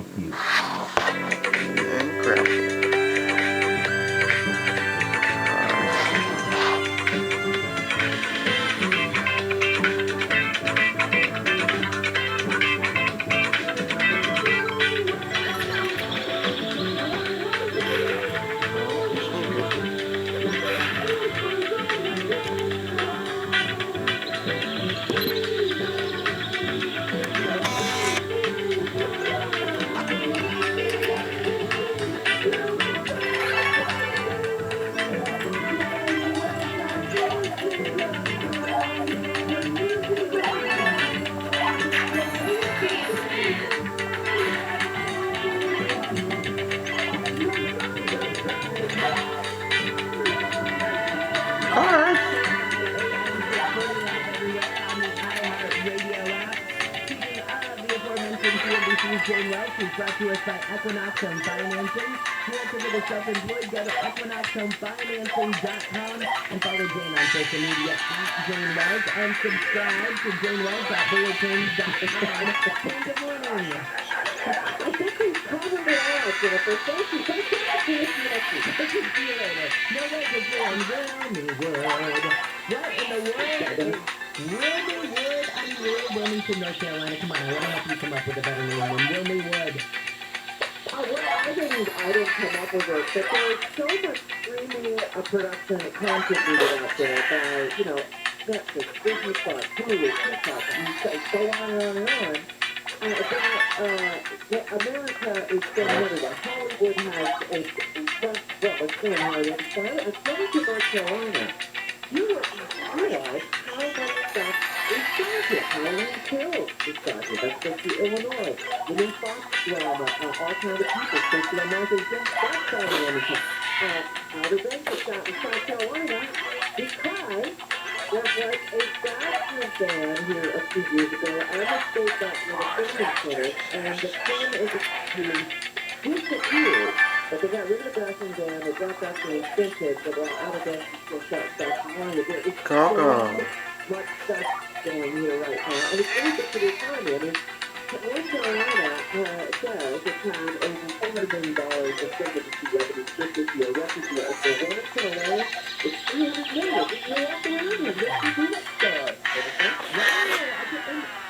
help you. And grab it. Jane Welch is brought to us by Equinox Home Financing. To answer for the self-employed, go to equinoxhomefinancing.com and follow Jane on social media at Jane Welch and subscribe to janewelch.bulletin.com. Good morning. I think we've covered it all, Jennifer. Thank you. Thank you for being See you later. No way to join Wilmy Wood. What in the world is Wilmy Wood? I'm Wilmington, North Carolina. Come on, I want to help you come up with a better name than Wilmy Wood. Well, I didn't come up with it, but there's so much streaming production contributed out there by, Netflix, Disney Plus, Hulu, TikTok, and so on and on and on. America is still everywhere. Hollywood has it's still in Hollywood. So I was going to North Carolina. You wouldn't realize how much stuff is started. Halloween Kills is started. That's just the Illinois. The new Fox drama, all kinds of people. Especially on Martha's Vineyard, that's starting anything. Outer Banks is out in South Carolina because there was a basketball ban here a few years ago. I just spoke that with a filming center, and the film is disappeared. But they got rid of the bathroom ban, they brought back the incentives, but while Outer Banks is still shut South Carolina, there is so much stuff going here right now. And it's really good for the economy. I mean, North Carolina says it had over $400 million of residency revenue just this year. Record year. So North Carolina, it's $300 million. Just go up around here. Let's do that stuff.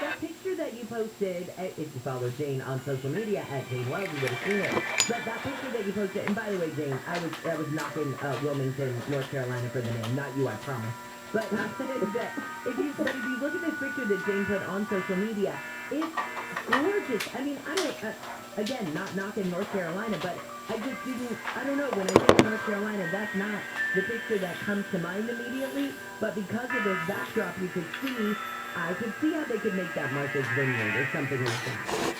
That picture that you posted, if you follow Jane on social media at Jane Welch, you would have seen it. But that picture that you posted, and by the way, Jane, I was knocking Wilmington, North Carolina for the name, not you, I promise. But I said that if you look at this picture that Jane put on social media, it's gorgeous. I mean, I don't, again, not knocking North Carolina, but I just didn't, I don't know, when I think of North Carolina, that's not the picture that comes to mind immediately, but because of this backdrop you could see, I could see how they could make that Martha's Vineyard or something like that.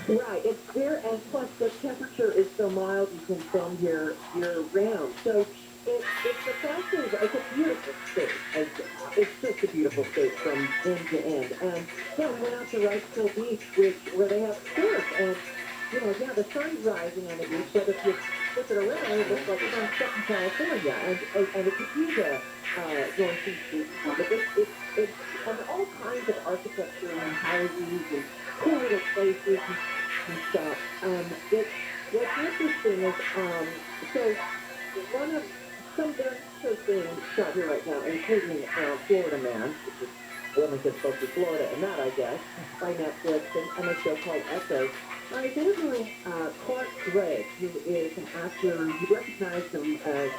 Right, it's there, and plus the temperature is so mild you can film here year-round. So it's the fact is, it's a beautiful state. It's just a beautiful state from end to end. And yeah, we went out to Rice Hill Beach, where they have surf, and the sun's rising on the beach, but if you flip it around, it looks like it's on stuck in California, and it's a huge going to beach. But it's and all kinds of architecture and houses and cool little places and stuff. What's interesting is so one of some very interesting shot here right now, including Florida Man, which is Wilmington supposed to be Florida, and that, I guess, by Netflix, and a show called Echo. It's interviewing Clark Gregg, who is an actor. You recognize him as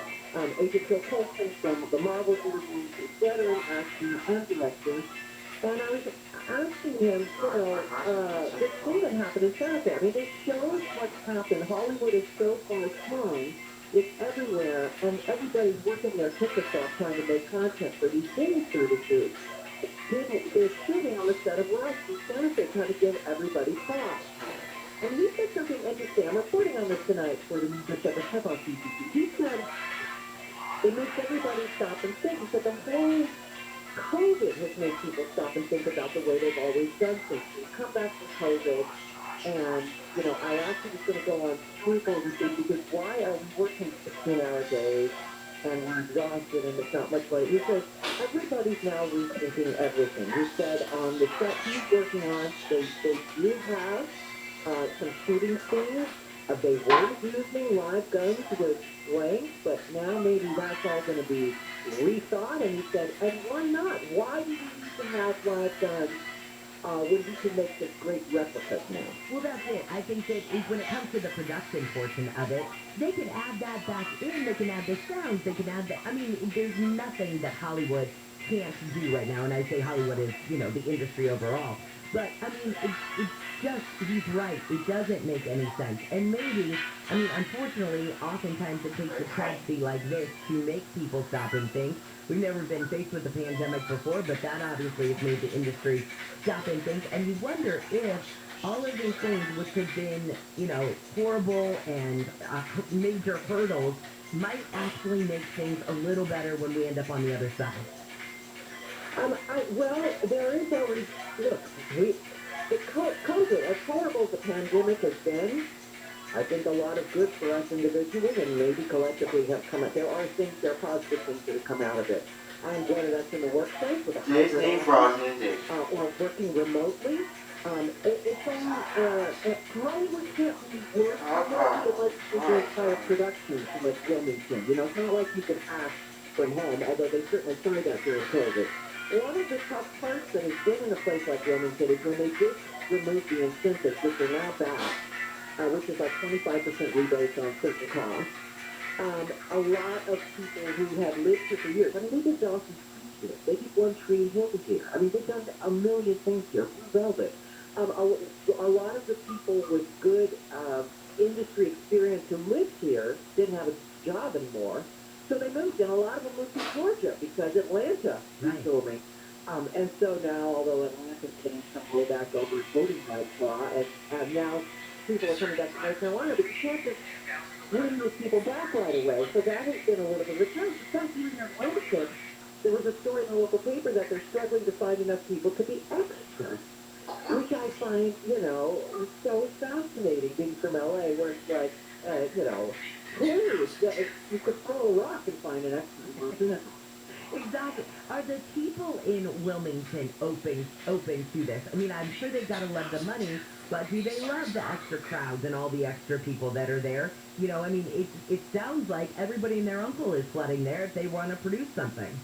Agent Phil Coulson from the Marvel movies, veteran actor and director. And I was asking him, this thing that happened in Santa Fe. I mean, it shows what's happened. Hollywood is so far flung. It's everywhere, and everybody's working their tickets off trying to make content for these things through the tube. They're shooting on the set of Rush in Santa Fe trying to give everybody props. And he said something interesting. I'm reporting on this tonight for the News at the Tech on CCC. He said it makes everybody stop and think. He said the whole COVID has made people stop and think about the way they've always done things. We come back from COVID, and, I actually was going to go on Twitter this week because why are we working 16-hour days and we're exhausted and it's not much money? He says everybody's now rethinking everything. He said on the set he's working on, they do have some shooting scenes. They were using live guns with strength, but now maybe that's all going to be rethought. And he said, and why not? Why do we need to have live guns when we can make such great replicas now? Well, that's it. I think that when it comes to the production portion of it, they can add that back in. They can add the sounds. They can add the... I mean, there's nothing that Hollywood can't do right now. And I say Hollywood is, the industry overall. But, I mean, it's just, he's right. It doesn't make any sense. And maybe, unfortunately, oftentimes it takes a tragedy like this to make people stop and think. We've never been faced with a pandemic before, but that obviously has made the industry stop and think. And you wonder if all of these things, which have been, horrible and major hurdles, might actually make things a little better when we end up on the other side. Well, there is always, look, COVID, as horrible as the pandemic has been, I think a lot of good for us individually and maybe collectively have come out. There are positive things that have come out of it. And whether that's in the workplace with a hybrid office, or working remotely, it's all, Hollywood can't really work remotely unless you do entire production like Wilmington. It's not like you can act from home, although they certainly tried that during COVID. One of the tough parts that has been in a place like Wilmington is when they did remove the incentives, which are now back, which is like 25% rebates on certain costs. A lot of people who have lived here for years, they did Dawson's Creek here, they did One Tree Hill here. They've done a million things here. Blue Velvet. A lot of the people with good industry experience who lived here didn't have a job anymore. So they moved, and a lot of them moved to Georgia because Atlanta is booming. And so now, although Atlanta's getting some rollback over its voting rights law, and now people are coming back to North Carolina, but you can't just bring those people back right away. So that has been a little bit of a return. Some here in Wilmington, there was a story in the local paper that they're struggling to find enough people to be extras, which I find, so fascinating, being from LA, where it's like, please, you could throw a rock and find an extra. Exactly. Are the people in Wilmington open to this? I'm sure they've got to love the money, but do they love the extra crowds and all the extra people that are there? It sounds like everybody and their uncle is flooding there if they want to produce something.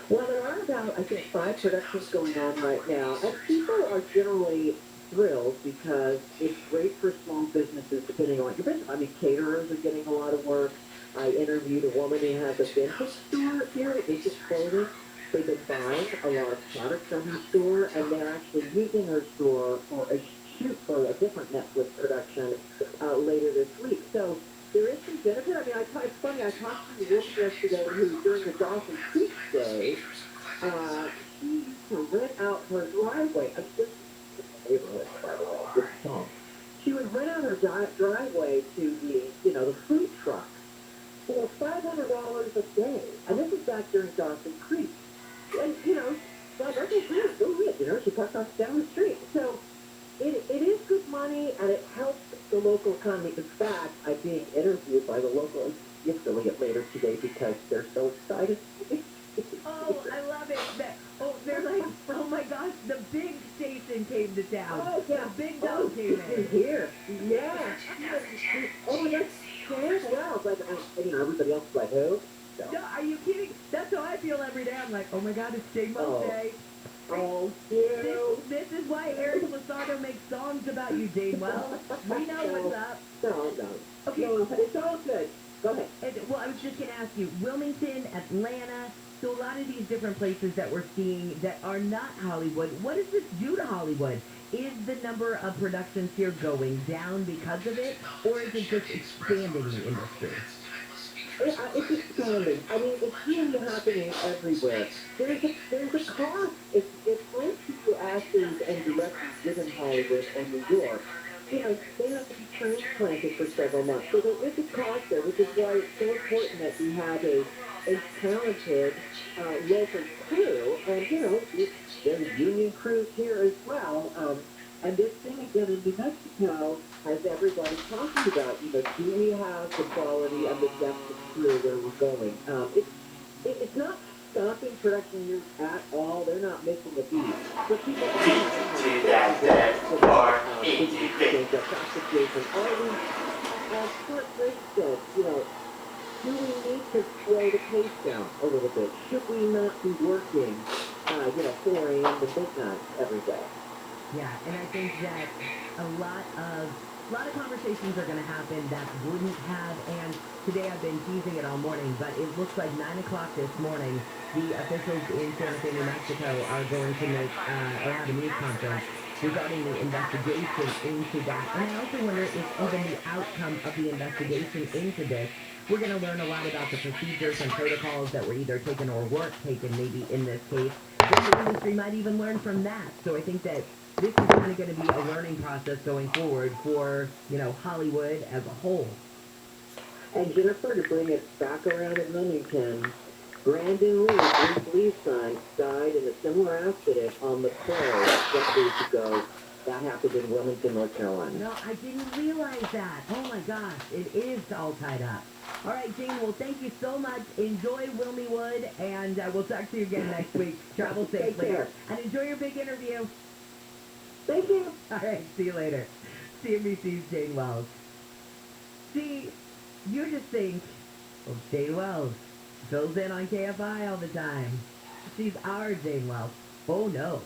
Well, there are about, I think, 5 productions going on right now, and people are generally thrilled because it's great for small businesses depending on what your business. Caterers are getting a lot of work. I interviewed a woman who has a vintage store here. It's just clothing. They've been buying a lot of products from her store, and they're actually using her store for a shoot for a different Netflix production later this week. So there is some benefit. It's funny, I talked to a woman yesterday who, during the Dawson Creek day, she used to rent out her driveway. This is the neighborhood, by the way, this song. She would rent out her driveway to the food truck for $500 a day. And this is back during Dawson Creek. And, God, okay, great, go ahead. She parked off down the street. So it is good money, and it helps the local economy. In fact, I'm being interviewed by the local affiliate later today because they're so excited. Oh, I love it. They're like, oh my gosh, the big station came to town. Oh, yeah. The big dog came in. Here. Yeah. Oh, that's wow. But, everybody else is like, who? So. No, are you kidding? That's how I feel every day. I'm like, oh my God, it's J-Mo Day. Oh, you. This is why Eric Lozado makes songs about you, Jane. Well, we know what's up. No. Okay. No, it's all good. Go ahead. Well, I was just going to ask you, Wilmington, Atlanta, so a lot of these different places that we're seeing that are not Hollywood, what does this do to Hollywood? Is the number of productions here going down because of it, or is it just expanding the industry? It's expanding. It's really happening everywhere. There's a cost. It's most people, actors and directors live in Hollywood or New York. They have to be transplanted for several months. So there is a cost there, which is why it's so important that we have a talented local crew. And, there's union crews here as well. And this thing again in New Mexico has everybody talking about, do we have the quality and the depth of crew where we're going? It's not stopping production years at all. They're not missing a beat. But people are as Kurt Drake said, do we need to slow the pace down a little bit? Should we not be working, 4 a.m. to midnight every day? Yeah, and I think that a lot of conversations are going to happen that wouldn't have, and today I've been teasing it all morning, but it looks like 9 o'clock this morning, the officials in Santa Fe, New Mexico are going to make, or have a news conference regarding the investigation into that. And I also wonder if even the outcome of the investigation into this, we're going to learn a lot about the procedures and protocols that were either taken or weren't taken, maybe in this case. The industry might even learn from that. So I think that this is only going to be a learning process going forward for, Hollywood as a whole. And Jennifer, to bring it back around at Wilmington, Brandon Lee, Bruce Lee's son, died in a similar accident on the Pro decades ago. That happened in Wilmington, North Carolina. No, I didn't realize that. Oh my gosh, it is all tied up. All right, Jane, well, thank you so much. Enjoy Wilmingwood, and we'll talk to you again next week. Travel safely. Take care. And enjoy your big interview. Thank you. All right, see you later. CNBC's Jane Wells. See, you just think, well, Jane Wells fills in on KFI all the time. She's our Jane Wells. Oh, no.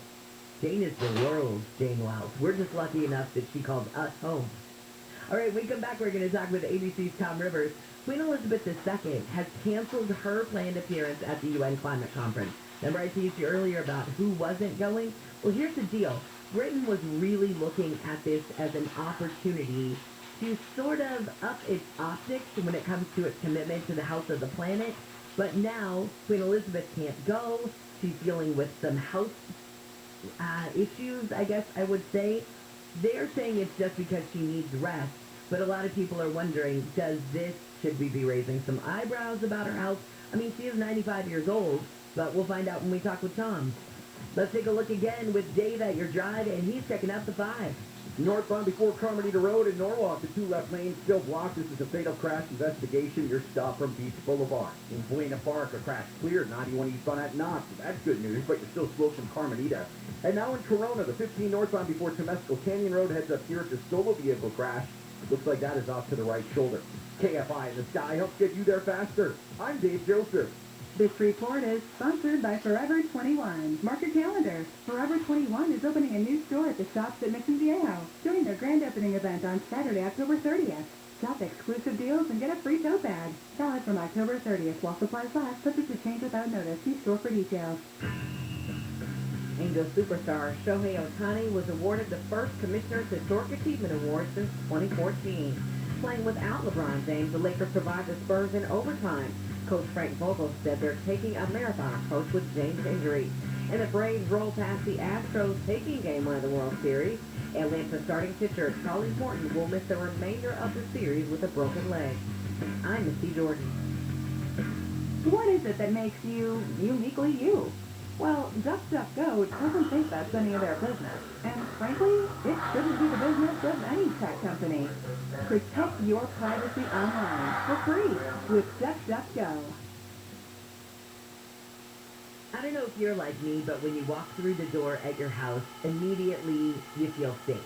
Jane is the world's Jane Wells. We're just lucky enough that she called us home. All right, when we come back, we're going to talk with ABC's Tom Rivers. Queen Elizabeth II has canceled her planned appearance at the UN Climate Conference. Remember I teased you earlier about who wasn't going? Well, here's the deal. Britain was really looking at this as an opportunity to sort of up its optics when it comes to its commitment to the health of the planet. But now, Queen Elizabeth can't go. She's dealing with some health issues, I guess I would say. They're saying it's just because she needs rest. But a lot of people are wondering, should we be raising some eyebrows about her health? I mean, she is 95 years old, but we'll find out when we talk with Tom. Let's take a look again with Dave at your drive, and he's checking out the 5. Northbound before Carmelita Road in Norwalk, the 2 left lanes still blocked. This is a fatal crash investigation. You're stopped from Beach Boulevard. In Buena Park, a crash cleared. 91 eastbound at Knox. That's good news, but you're still slow from Carmelita. And now in Corona, the 15 northbound before Temescal Canyon Road heads up here to solo vehicle crash. It looks like that is off to the right shoulder. KFI in the sky helps get you there faster. I'm Dave Joseph. This report is sponsored by Forever 21. Mark your calendar. Forever 21 is opening a new store at the shops at Ncaa. Join their grand opening event on Saturday, October 30th. Shop exclusive deals and get a free tote bag. Valid from October 30th while supplies last, subject to change without notice. See store for details. Angel superstar Shohei Ohtani was awarded the first Commissioner's Historic Achievement Award since 2014. Playing without LeBron James, the Lakers survived the Spurs in overtime. Coach Frank Vogel said they're taking a marathon approach with James' injury. And the Braves roll past the Astros taking Game 1 of the World Series. Atlanta starting pitcher Charlie Morton will miss the remainder of the series with a broken leg. I'm Missy Jordan. What is it that makes you uniquely you? Well, DuckDuckGo doesn't think that's any of their business. And frankly, it shouldn't be the business of any tech company. Protect your privacy online for free with DuckDuckGo. I don't know if you're like me, but when you walk through the door at your house, immediately you feel safe.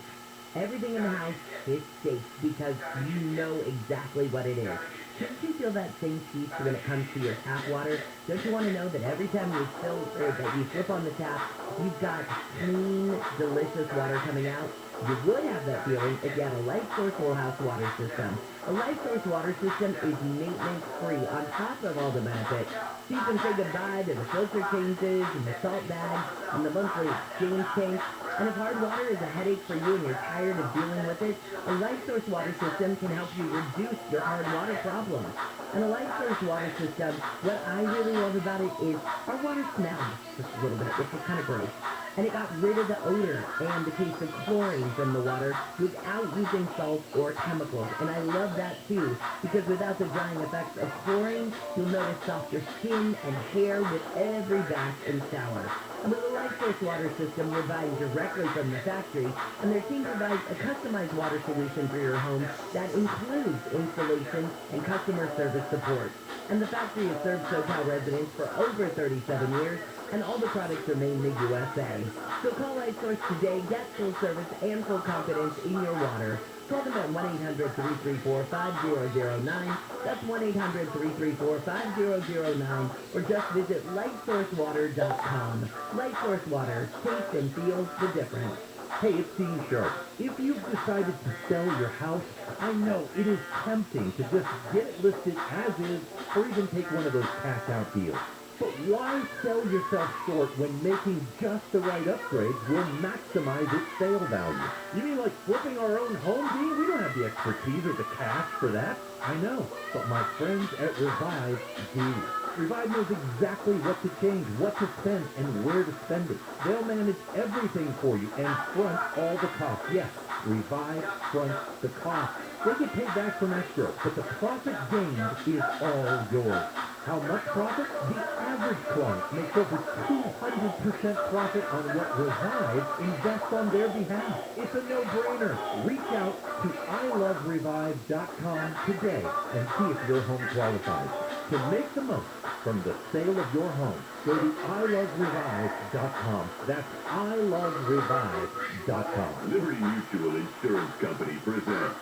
Everything in the house is safe because you know exactly what it is. Shouldn't you feel that same peace when it comes to your tap water? Don't you want to know that every time you fill or that you flip on the tap, you've got clean, delicious water coming out? You would have that feeling if you had a Life Source whole house water system. A Life Source water system is maintenance-free on top of all the benefits. So you can say goodbye to the filter changes and the salt bags and the monthly exchange tanks. And if hard water is a headache for you and you're tired of dealing with it, a Life Source water system can help you reduce your hard water problems. And a Life Source water system, what I really love about it is our water smells just a little bit, which is kind of gross. And it got rid of the odor and the taste of chlorine from the water without using salt or chemicals. And I love that too, because without the drying effects of chlorine, you'll notice softer skin and hair with every bath and shower. And with a light source water system, you're buying directly from the factory, and their team provides a customized water solution for your home that includes installation and customer service support. And the factory has served SoCal residents for over 37 years, and all the products are made in the USA. So call Light Source today, get full service and full confidence in your water. Call them at 1-800-334-5009. That's 1-800-334-5009. Or just visit lightsourcewater.com. Light Source Water. Taste and feel the difference. Hey, it's Dean Sharp. If you've decided to sell your house, I know it is tempting to just get it listed as is or even take one of those cash-out deals. But why sell yourself short when making just the right upgrades will maximize its sale value? You mean like flipping our own home, Dean? We don't have the expertise or the cash for that. I know, but my friends at Revive do. Revive knows exactly what to change, what to spend, and where to spend it. They'll manage everything for you and front all the costs. Yes, Revive fronts the cost. They get paid back from escrow, but the profit gained is all yours. How much profit? The average client makes over 200% profit on what Revive invests on their behalf. It's a no-brainer. Reach out to iloverevive.com today and see if your home qualifies. To make the most from the sale of your home, go to iloverevive.com. That's iloverevive.com. Liberty Mutual Insurance Company presents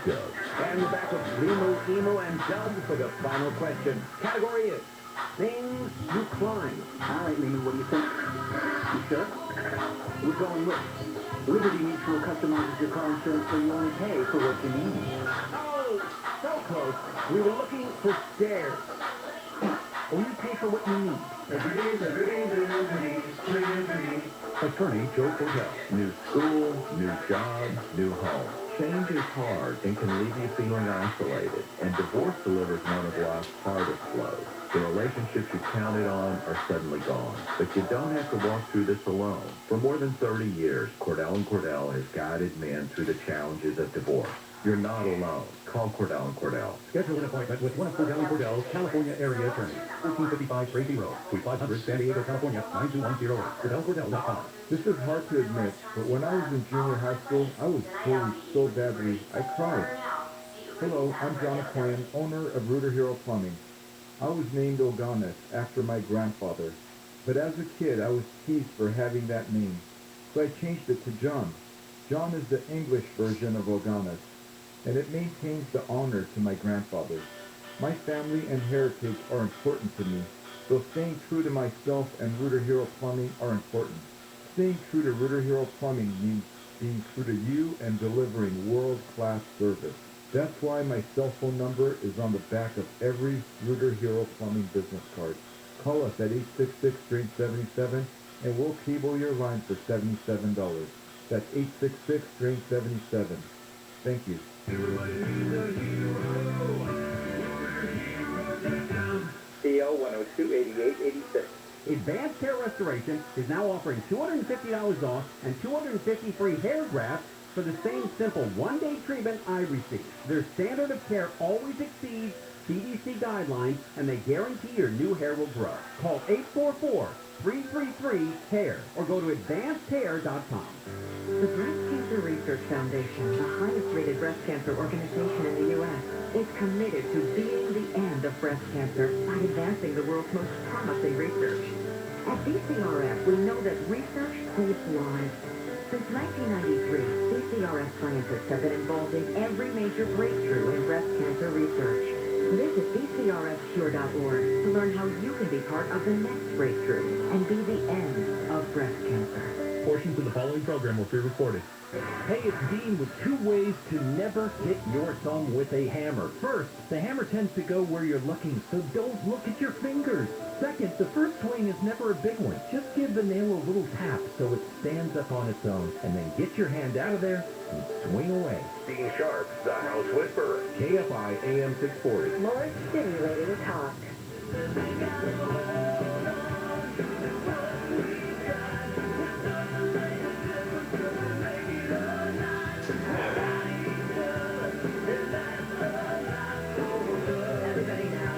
Doug. And we're back with Limu, Emu, and Doug for the final question. Category is things you climb. All right, Limu, what do you think? You sure? We're going with Liberty Mutual customizes your car insurance so you only pay for what you need. Oh, so close. We were looking for stairs. Only pay for what you need. Attorney Joe Cordell. New school, new job, new home. Change is hard and can leave you feeling isolated, and divorce delivers one of life's hardest blows. The relationships you counted on are suddenly gone, but you don't have to walk through this alone. For more than 30 years, Cordell & Cordell has guided men through the challenges of divorce. You're not alone. Call Cordell & Cordell. Schedule an appointment with one of Cordell & Cordell's California area attorneys. 1455 Tracy Road, Suite 500, San Diego, California, 92108. CordellCordell.com. This is hard to admit, but when I was in junior high school, I was bullied so badly, I cried. Hello, I'm John McClain, owner of Rooter Hero Plumbing. I was named Oganes after my grandfather, but as a kid, I was teased for having that name, so I changed it to John. John is the English version of Oganes, and it maintains the honor to my grandfather. My family and heritage are important to me, so staying true to myself and Rooter Hero Plumbing are important. Staying true to Rooter Hero Plumbing means being true to you and delivering world-class service. That's why my cell phone number is on the back of every Rooter Hero Plumbing business card. Call us at 866-DRAIN-77 and we'll cable your line for $77. That's 866-DRAIN-77. Thank you. CO 102-8886. Advanced Hair Restoration is now offering $250 off and $250 free hair grafts for the same simple one-day treatment I received. Their standard of care always exceeds CDC guidelines, and they guarantee your new hair will grow. Call 844-333-HAIR or go to advancedhair.com. The Breast Cancer Research Foundation, the highest-rated breast cancer organization in the U.S., is committed to being the end of breast cancer by advancing the world's most promising research. At BCRF, we know that research saves lives. Since 1993, BCRF scientists have been involved in every major breakthrough in breast cancer research. Visit bcrfcure.org to learn how you can be part of the next breakthrough and be the end of breast cancer. Portions of the following program were pre-recorded. Hey, it's Dean with 2 ways to never hit your thumb with a hammer. First, the hammer tends to go where you're looking, so don't look at your fingers. Second, the first swing is never a big one. Just give the nail a little tap so it stands up on its own, and then get your hand out of there and swing away. Dean Sharp, the House Whisperer. KFI AM 640. Lord City Radio Talk. Everybody now.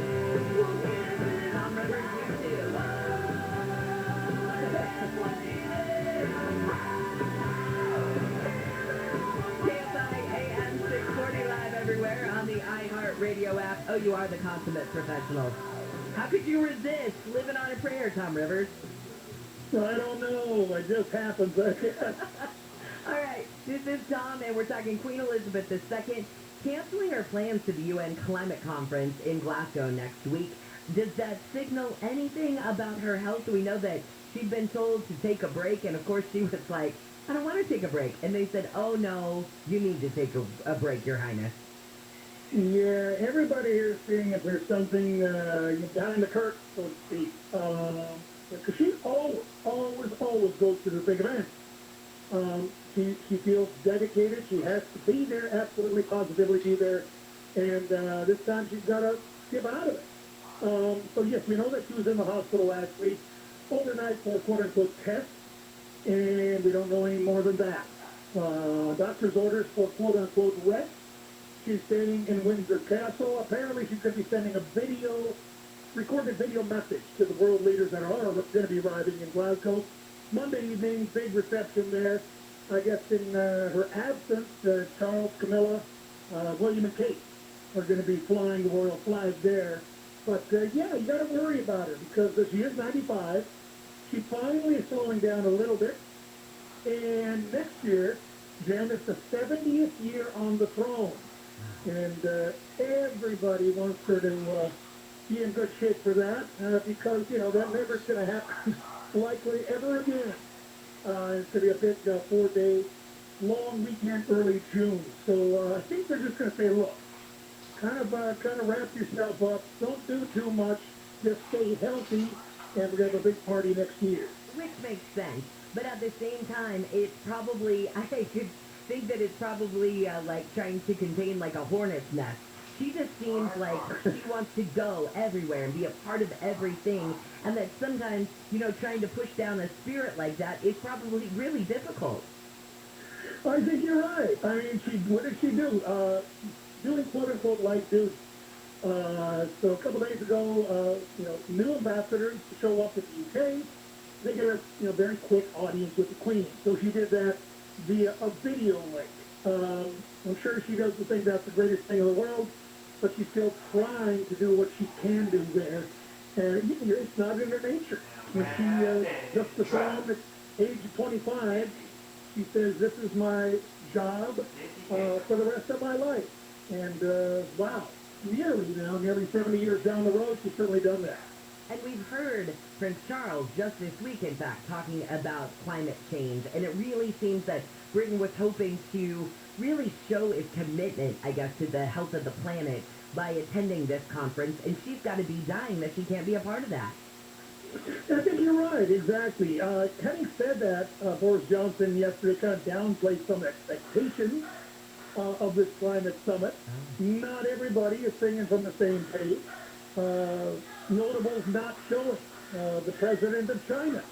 Tom Rivers, you too. KFI AM 640 live everywhere on the iHeartRadio app. Oh, you are the consummate professional. How could you resist living on a prayer, Tom Rivers? I don't know. It just happens. All right, this is Tom, and we're talking Queen Elizabeth II canceling her plans to the UN Climate Conference in Glasgow next week. Does that signal anything about her health? We know that she'd been told to take a break, and of course she was like, I don't want to take a break. And they said, oh no, you need to take a break, Your Highness. Yeah, everybody here is seeing if there's something behind the curtain, so to speak. Because she always goes to the big events. She feels dedicated. She has to be there, absolutely, positively be there. And this time she's got to skip out of it. So, yes, we know that she was in the hospital last week, overnight for a quote-unquote test, and we don't know any more than that. Doctor's orders for quote-unquote rest. She's staying in Windsor Castle. Apparently she's going to be sending a recorded video message to the world leaders that are going to be arriving in Glasgow. Monday evening, big reception there. I guess in her absence, Charles, Camilla, William, and Kate are going to be flying the royal flag there. But, yeah, you got to worry about her because she is 95. She finally is slowing down a little bit. And next year, Jen is the 70th year on the throne. And everybody wants her to be in good shape for that because, that never is going to happen likely ever again. It's going to be a big 4-day long weekend early June. So I think they're just going to say, look, kind of wrap yourself up. Don't do too much. Just stay healthy, and we're going to have a big party next year. Which makes sense. But at the same time, it's probably, I could think that it's probably like trying to contain like a hornet's nest. She just seems like she wants to go everywhere and be a part of everything, and that sometimes, trying to push down a spirit like that is probably really difficult. I think you're right. I mean, what did she do? Doing quote-unquote light duty. So a couple days ago, new ambassadors show up at the UK. They get a very quick audience with the Queen. So she did that via a video link. I'm sure she doesn't think that's the greatest thing in the world, but she's still trying to do what she can do there. And it's not in her nature. When she just the throne at age 25, she says, this is my job for the rest of my life. And wow, nearly 70 years down the road, she's certainly done that. And we've heard Prince Charles just this week, in fact, talking about climate change. And it really seems that Britain was hoping to really show its commitment, I guess, to the health of the planet by attending this conference. And she's got to be dying that she can't be a part of that. I think you're right, exactly. Having said that, Boris Johnson yesterday kind of downplayed some expectations of this climate summit. Not everybody is singing from the same page. Notables not showing. The president of China,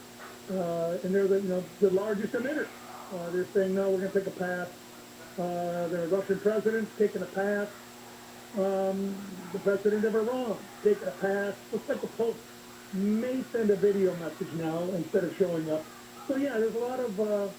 and they're the largest emitter. They're saying, no, we're going to take a pass. The Russian president's taking a pass. The president of Iran taking a pass. Looks like the Pope may send a video message now instead of showing up. So yeah, there's a lot of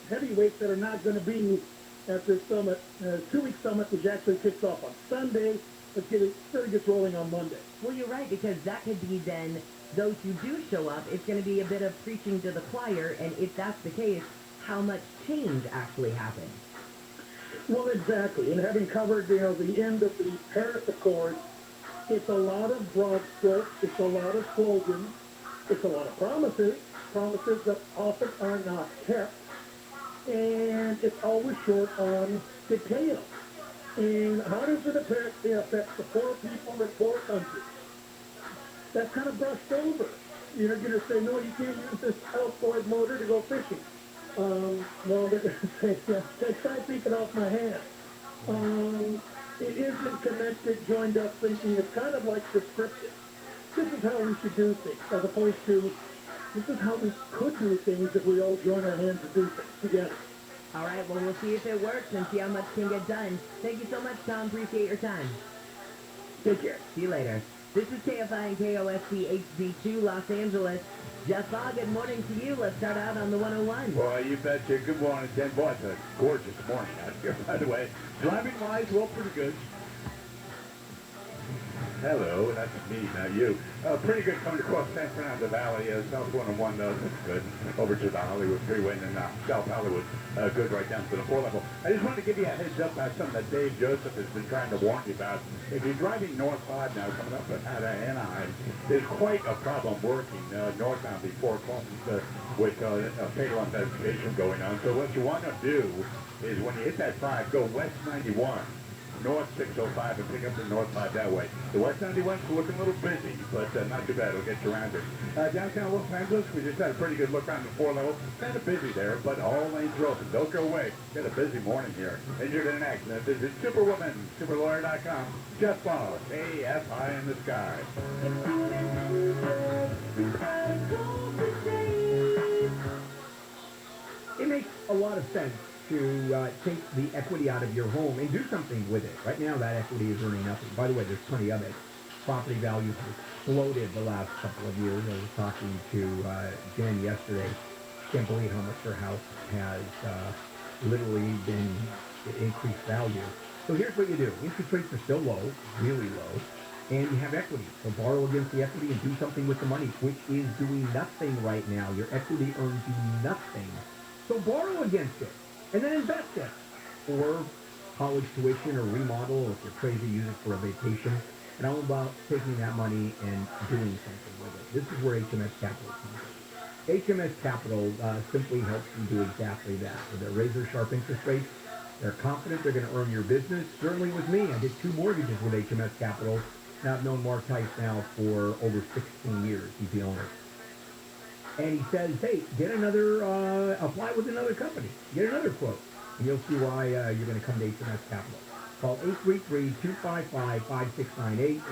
heavyweights that are not going to be at this summit, 2-week summit, which actually kicks off on Sunday, but really gets rolling on Monday. Well, you're right, because that could be then, those who do show up, it's going to be a bit of preaching to the choir, and if that's the case, how much change actually happens. Well, exactly, and having covered, the end of the Paris Accord, it's a lot of broad strokes, it's a lot of slogans, it's a lot of promises that often are not kept, and it's always short on detail. And how does it affect the poor people in poor countries? That's kind of brushed over. You're going to say, no, you can't use this outboard motor to go fishing. Well, they're going to say, yeah, try taking off my hand. It isn't connected, joined up thinking. It's kind of like prescriptive. This is how we should do things, as opposed to This is how we could do things if we all join our hands and do things together. All right, well, we'll see if it works and see how much can get done. Thank you so much, Tom. Appreciate your time. Take care. See you later. This is KFI and KOSC HD2 Los Angeles. Jeff Fogg, good morning to you. Let's start out on the 101. Well, you betcha. Good morning, Ken. Boy, it's a gorgeous morning out here, by the way. Driving-wise, well, pretty good. Hello, that's me, not you. Pretty good coming across San Fernando Valley, South 101, that's good. Over to the Hollywood Freeway, and then South Hollywood, good right down to the 4 level. I just wanted to give you a heads up about something that Dave Joseph has been trying to warn you about. If you're driving North 5 now, coming up out of Anaheim, there's quite a problem working northbound before crossing with a fatal investigation going on. So what you want to do is when you hit that 5, go west 91. North 605 and pick up the North 5 that way. The West 91 is looking a little busy, but not too bad. It'll get you around it. Downtown Los Angeles, we just had a pretty good look around the 4 level. Kind of busy there, but all lanes are open. Don't go away. Got a busy morning here. Injured in an accident. Visit Superwoman, superlawyer.com. Jeff Fogg, AFI in the sky. It makes a lot of sense to take the equity out of your home and do something with it. Right now, that equity is earning nothing. By the way, there's plenty of it. Property values have exploded the last couple of years. I was talking to Jen yesterday. Can't believe how much her house has literally been increased value. So here's what you do. Interest rates are still low, really low, and you have equity. So borrow against the equity and do something with the money, which is doing nothing right now. Your equity earns you nothing. So borrow against it. And then invest it for college tuition or remodel, or if you're crazy, use it for a vacation. And all about taking that money and doing something with it. This is where HMS Capital comes in. HMS Capital simply helps you do exactly that. With their razor-sharp interest rates, they're confident they're going to earn your business. Certainly with me, I did 2 mortgages with HMS Capital. And I've known Mark Tice now for over 16 years. He's the owner. And he says, hey, get another, apply with another company. Get another quote. And you'll see why you're going to come to HMS Capital. Call 833-255-5698,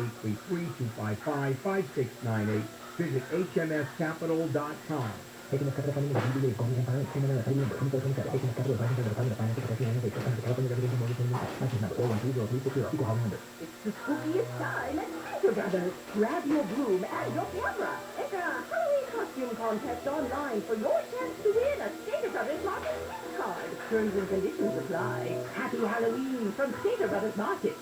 833-255-5698. Visit hmscapital.com. HMS Capital Funding is a DBA Golden Empire, criminal agreement, chemical chemical, HMS Capital advising the Department of Financial Protection and Innovation, California Residential Mortgage Lending, license number 4130360, equal housing number. It's the spookiest time at Stater Brothers. Grab your broom and your camera. Enter a Halloween costume contest online for your chance to win a Stater Brothers Market gift card. Terms and conditions apply. Happy Halloween from Stater Brothers Market.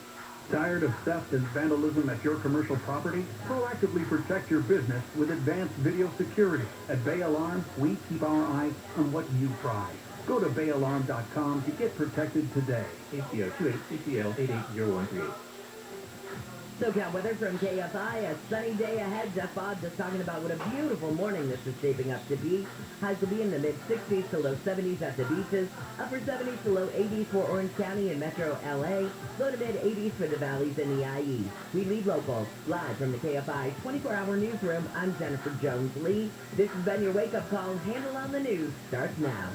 Tired of theft and vandalism at your commercial property? Proactively protect your business with advanced video security. At Bay Alarm, we keep our eyes on what you prize. Go to bayalarm.com to get protected today. ACO 28CCL 880138. SoCal weather from KFI, a sunny day ahead. Jeff Bob just talking about what a beautiful morning this is shaping up to be. Highs will be in the mid-60s to low 70s at the beaches, upper 70s to low 80s for Orange County and Metro LA, low to mid-80s for the valleys in the IE. We lead local. Live from the KFI 24-hour newsroom, I'm Jennifer Jones-Lee. This has been your wake-up call. Handle on the news starts now.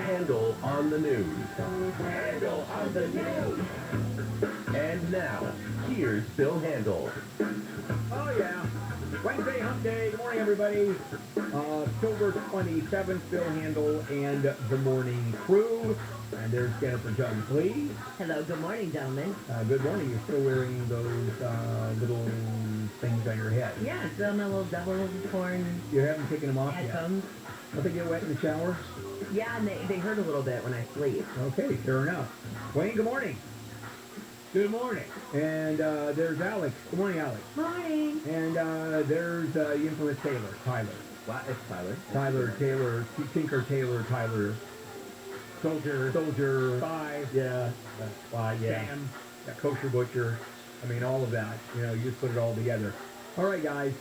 Handle on the news. Handle on the news. And now, here's Bill Handel. Oh, yeah. Wednesday hump day. Good morning, everybody. October 27th, Bill Handel and the morning crew. And there's Jennifer Jones-Lee. Hello, good morning, gentlemen. Good morning. You're still wearing those little things on your head. Yeah, still my little double horn You haven't taken them off headphones. yet. Don't they get wet in the shower? Yeah, and they hurt a little bit when I sleep. Okay, fair enough. Wayne, good morning. Good morning. And there's Alex. Good morning, Alex. Morning. And there's the infamous Taylor, Tyler. What? It's Tyler. Tyler, Taylor, Tinker Taylor, Tyler. Soldier, Spy. Yeah. Spy, yeah. Sam. Yeah, Kosher Butcher. I mean, all of that. You know, you just put it all together. All right, guys.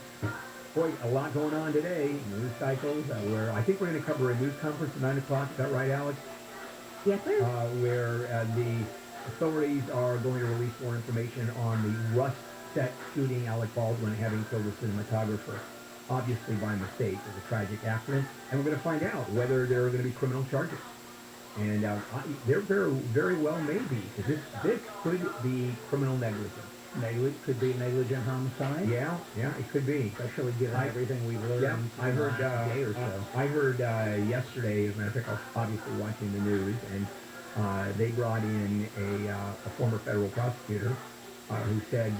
Boy, a lot going on today. News cycles. Where I think we're going to cover a news conference at 9 o'clock. Is that right, Alex? Yes, sir. Where the authorities are going to release more information on the Rust set shooting Alec Baldwin having killed a cinematographer, obviously by mistake. It was a tragic accident. And we're going to find out whether there are going to be criminal charges. And there very, very well may be, because this could be criminal negligence. Could be negligent homicide. Yeah, it could be. Especially given everything we've learned. Yeah, I in the heard last day or so. I heard yesterday, as a matter of fact, I was obviously watching the news, and they brought in a former federal prosecutor who said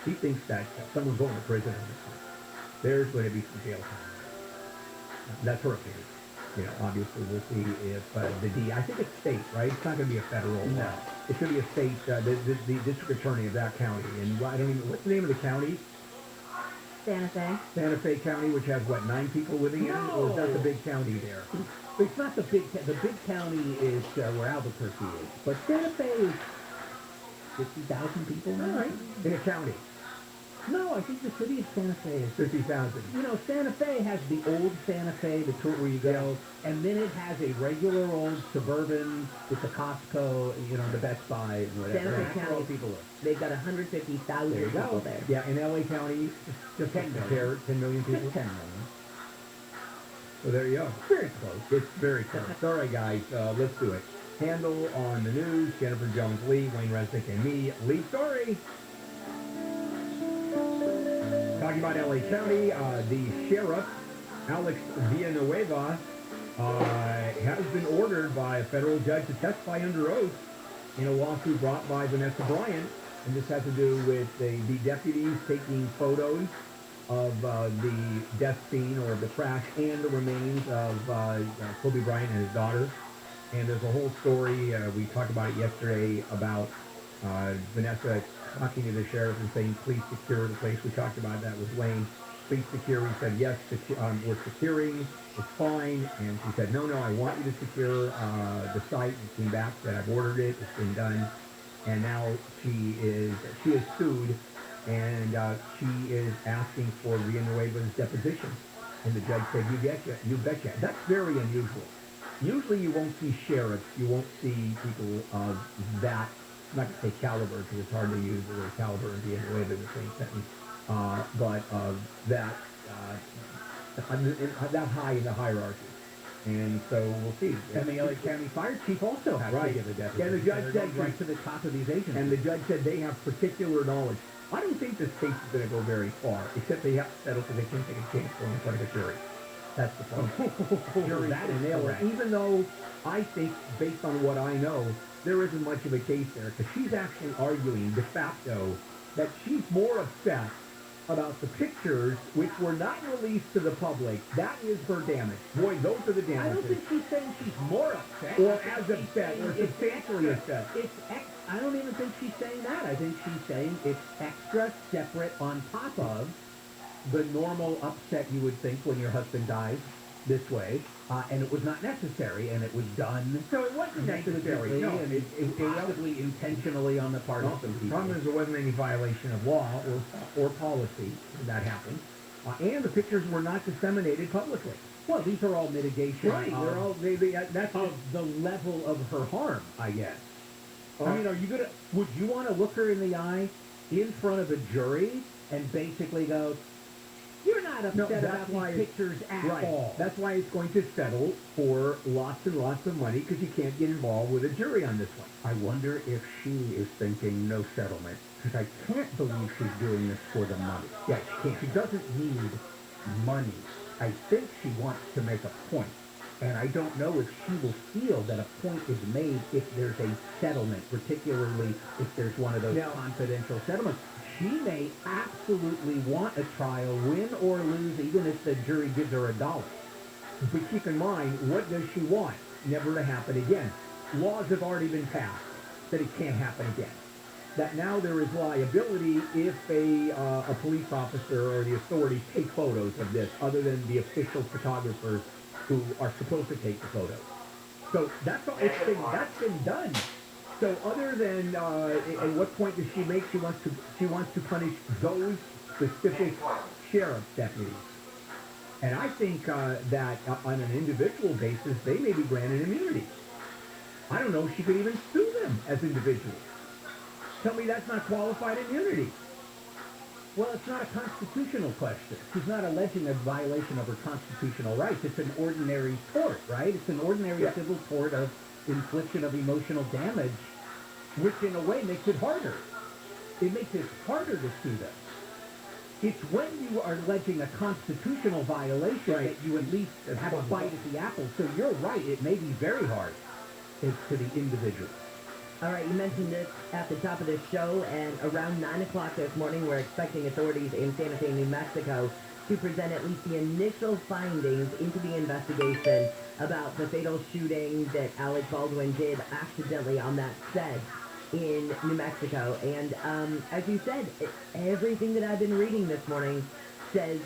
he thinks that someone's going to prison on this one. There's going to be some jail time. That's her opinion. You know, obviously we'll see if I think it's state, right? It's not going to be a federal. No. It's going to be a state, the district attorney of that county. And I don't even, what's the name of the county? Santa Fe. Santa Fe County, which has, what, 9 people living in it? Or is that the big county there? It's not the big county is where Albuquerque is. But Santa Fe is 50,000 people now. All right. In a county. No, I think the city of Santa Fe is 50,000. You know, Santa Fe has the old Santa Fe, the tour where you go, and then it has a regular old suburban with the Costco, you know, the Best Buy and whatever. Santa Fe That's where all County, people live. they've got 150,000 people there. Yeah, in LA County, just 10 million. 10 million people. 10 million. So there you go. Very close. It's very close. All right, guys, let's do it. Handle on the news, Jennifer Jones-Lee, Wayne Resnick, and me, Lee Story. Talking about LA County, the sheriff, Alex Villanueva, has been ordered by a federal judge to testify under oath in a lawsuit brought by Vanessa Bryant. And this has to do with the deputies taking photos of the death scene or of the crash and the remains of Kobe Bryant and his daughter. And there's a whole story, we talked about it yesterday, about Vanessa talking to the sheriff and saying, please secure the place. We talked about that with Wayne. Please secure. He said, yes, we're securing. It's fine. And she said, no, I want you to secure the site. And came back, said, I've ordered it. It's been done. And now she is sued, and she is asking for Villanueva's deposition. And the judge said, you betcha. That's very unusual. Usually you won't see sheriffs, you won't see people of that, not to say caliber, because it's hard to use the word caliber and Villanueva in the same sentence, but of that high in the hierarchy. And so we'll see. And the LA County Fire Chief also has to give a deposition. Yeah, the judge said right to the top of these agencies. And the judge said they have particular knowledge. I don't think this case is going to go very far, except they have to settle because they can't take a chance going in front of a jury. That's the problem. Jury that is nail it. correct. Even though I think, based on what I know, there isn't much of a case there, because she's actually arguing de facto that she's more upset about the pictures which were not released to the public. That is her damage. Boy, those are the damages. I don't think she's saying she's more upset. Or as upset, or substantially upset. I don't even think she's saying that. I think she's saying it's extra, separate, on top of the normal upset you would think when your husband dies this way, and it was not necessary, and it was done. So it wasn't necessary. No, and it possibly intentionally on the part of some The people. problem is there wasn't any violation of law or policy when that happened, and the pictures were not disseminated publicly. Well, these are all mitigation. Right, they're all that's of the level of her harm, I guess. I mean, would you want to look her in the eye in front of a jury and basically go, you're not upset about these pictures at all? That's why it's going to settle for lots and lots of money, because you can't get involved with a jury on this one. I wonder if she is thinking no settlement, because I can't believe she's doing this for the money. Yeah, she can't. She doesn't need money. I think she wants to make a point. And I don't know if she will feel that a point is made if there's a settlement, particularly if there's one of those confidential settlements. She may absolutely want a trial, win or lose, even if the jury gives her $1. But keep in mind, what does she want? Never to happen again. Laws have already been passed that it can't happen again. That now there is liability if a police officer or the authorities take photos of this, other than the official photographers who are supposed to take the photos. So that's all. That's been done. So other than at what point does she make she wants to punish those specific sheriff's deputies? And I think that on an individual basis they may be granted immunity. I don't know if she could even sue them as individuals. Tell me that's not qualified immunity. Well, it's not a constitutional question. She's not alleging a violation of her constitutional rights. It's an ordinary tort, right? It's an ordinary civil tort of infliction of emotional damage, which in a way makes it harder. it makes it harder to sue them. It's when you are alleging a constitutional violation that you at least have a bite at the apple. So you're right, it may be very hard to the individual. All right, you mentioned this at the top of this show, and around 9 o'clock this morning, we're expecting authorities in Santa Fe, New Mexico, to present at least the initial findings into the investigation about the fatal shooting that Alec Baldwin did accidentally on that set in New Mexico. And as you said, everything that I've been reading this morning says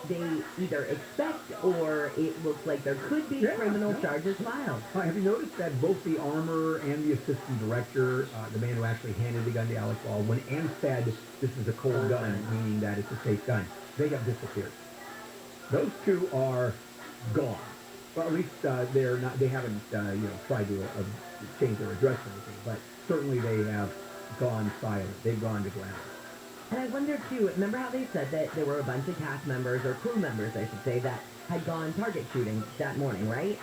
they either expect or it looks like there could be criminal charges filed. Have you noticed that both the armor and the assistant director, the man who actually handed the gun to Alec Baldwin and said this is a cold gun, meaning that it's a safe gun, they have disappeared. Those two are gone. Well, at least they're not. They haven't, tried to change their address or anything. But certainly they have gone silent. They've gone to ground. And I wonder too. Remember how they said that there were a bunch of cast members or crew members, I should say, that had gone target shooting that morning, right?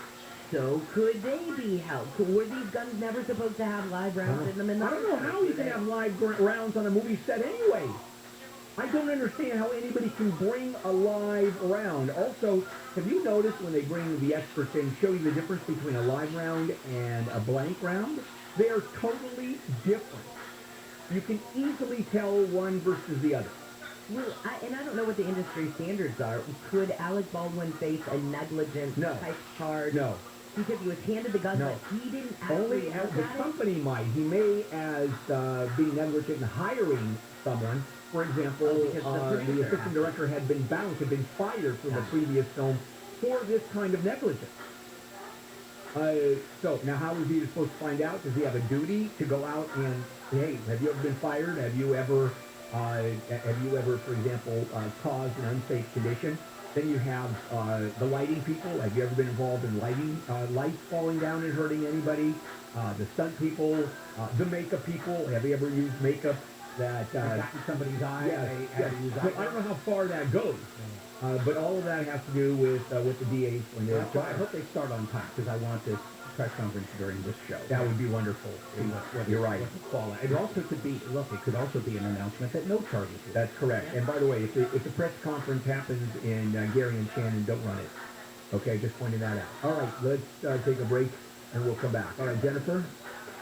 So could they be held? Were these guns never supposed to have live rounds in them? In the I don't know how you can have live rounds on a movie set anyway. I don't understand how anybody can bring a live round. Also, have you noticed when they bring the experts in, show you the difference between a live round and a blank round? They are totally different. You can easily tell one versus the other. Well, I don't know what the industry standards are. Could Alec Baldwin face a negligence type charge? No. Because he was handed the gun, but he didn't actually Only as the company might. He may as being negligent in hiring someone. For example, the assistant director had been fired from a previous film for this kind of negligence. So now how is he supposed to find out? Does he have a duty to go out and, hey, have you ever been fired? Have you ever, for example, caused an unsafe condition? Then you have the lighting people. Have you ever been involved in lighting, lights falling down and hurting anybody? The stunt people, the makeup people. Have you ever used makeup that got in somebody's eye? Yes. So I don't know how far that goes. But all of that has to do with the DAs when they're. I hope they start on time because I want this press conference during this show. That would be wonderful. You're right. It also could be, it could also be an announcement that no charges. That's correct. And by the way, if the press conference happens in Gary and Shannon, don't run it. Okay, just pointing that out. All right, let's take a break and we'll come back. All right, Jennifer.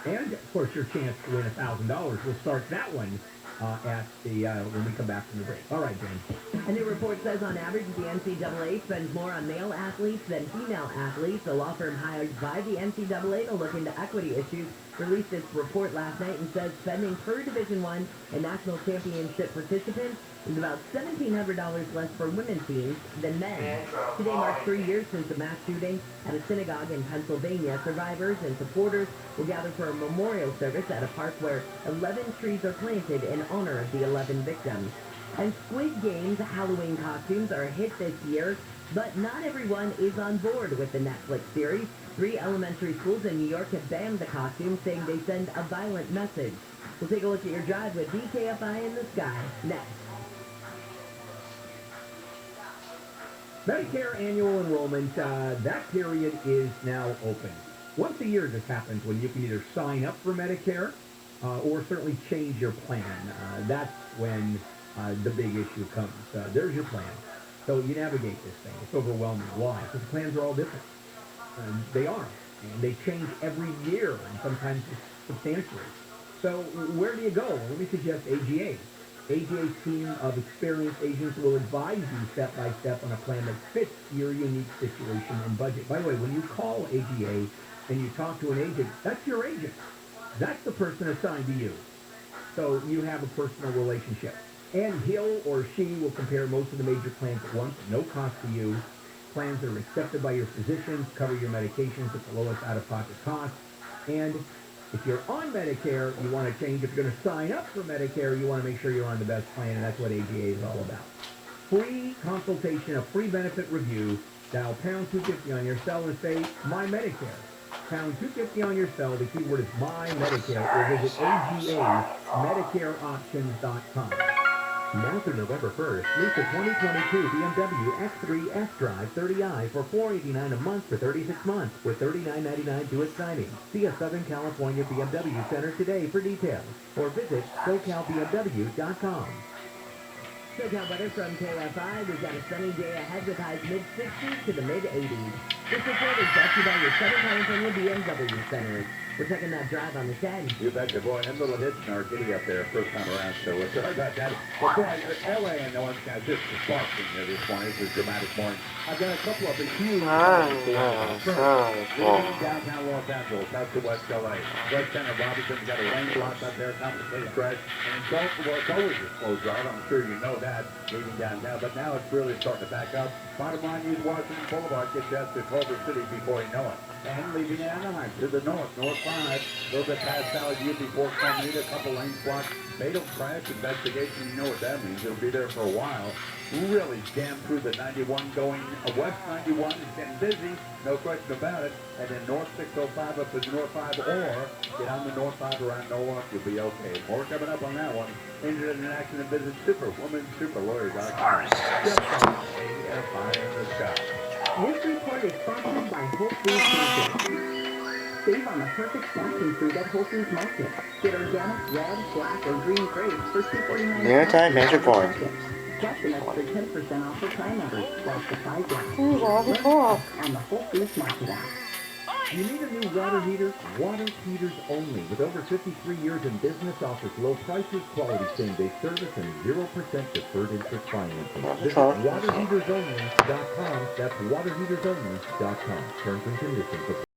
And, of course, your chance to win $1,000. We'll start that one when we come back from the break. All right, Jane. A new report says on average the NCAA spends more on male athletes than female athletes. A law firm hired by the NCAA to look into equity issues released its report last night and says spending per Division I and national championship participants is about $1,700 less for women's teams than men. Today marks 3 years since a mass shooting at a synagogue in Pennsylvania. Survivors and supporters will gather for a memorial service at a park where 11 trees are planted in honor of the 11 victims. And Squid Game's Halloween costumes are a hit this year, but not everyone is on board with the Netflix series. 3 elementary schools in New York have banned the costumes, saying they send a violent message. We'll take a look at your drive with Kfi in the Sky next. Medicare annual enrollment, that period is now open. Once a year this happens when you can either sign up for Medicare or certainly change your plan. That's when the big issue comes. There's your plan. So you navigate this thing. It's overwhelming. Why? Because the plans are all different. They are. And they change every year and sometimes substantially. So where do you go? Well, let me suggest AGA. AGA's team of experienced agents will advise you step by step on a plan that fits your unique situation and budget. By the way, when you call AGA and you talk to an agent, that's your agent. That's the person assigned to you. So you have a personal relationship. And he'll or she will compare most of the major plans at once, no cost to you. Plans that are accepted by your physicians, cover your medications at the lowest out-of-pocket cost. And if you're on Medicare, you want to change. If you're going to sign up for Medicare, you want to make sure you're on the best plan, and that's what AGA is all about. Free consultation, a free benefit review. Dial pound 250 on your cell and say, My Medicare. Pound 250 on your cell. The keyword is My Medicare, or visit AGA, MedicareOptions.com. Now through November 1st, lease a 2022 BMW X3 S-Drive 30i for $489 a month for 36 months, with $39.99 to its signing. See a Southern California BMW Center today for details, or visit SoCalBMW.com. SoCal weather from KFI. We've got a sunny day ahead with highs mid-60s to the mid-80s. This report is brought to you by your Southern California BMW Center. We're taking that drive on the 10. You betcha, boy. And little hitch in our giddy up there first time around, so sorry about that. But boy, LA and Ncaa just sparkling there this morning. It's a dramatic morning. I've got a couple of the huge downtown Los Angeles, out to West LA. West Center Robinson, got a lane block up there, complicated crash. And so, well, it's always a slow drive. I'm sure you know that, leaving downtown. But now it's really starting to back up. Bottom line, use Washington Boulevard, get you out to Culver City before you know it. And leaving Anaheim to the north 5, a little bit past Valley View before Community, a couple lanes blocked. Fatal crash investigation, you know what that means. It'll be there for a while. Really jammed through the 91 going west 91. It's getting busy, no question about it. And then north 605 up to north 5, or get on the north 5 around Norwalk, you'll be okay. More coming up on that one. Injured in an accident, visit superwomansuperlawyer.com. Just AFI in the sky. This report is sponsored by Whole Foods Market. Save on the perfect snacking food at Whole Foods Market. Get organic, red, black, or green grapes for $2.49. Near-time major point. Plus an extra 10% off for Prime members, while supplies last. Who's all the talk? On the Whole Foods Market app. You need a new water heater? Water Heaters Only, with over 53 years in business, offers low prices, quality same-day service, and 0% deferred interest financing. Visit waterheatersonly.com. That's waterheatersonly.com. Terms and conditions apply.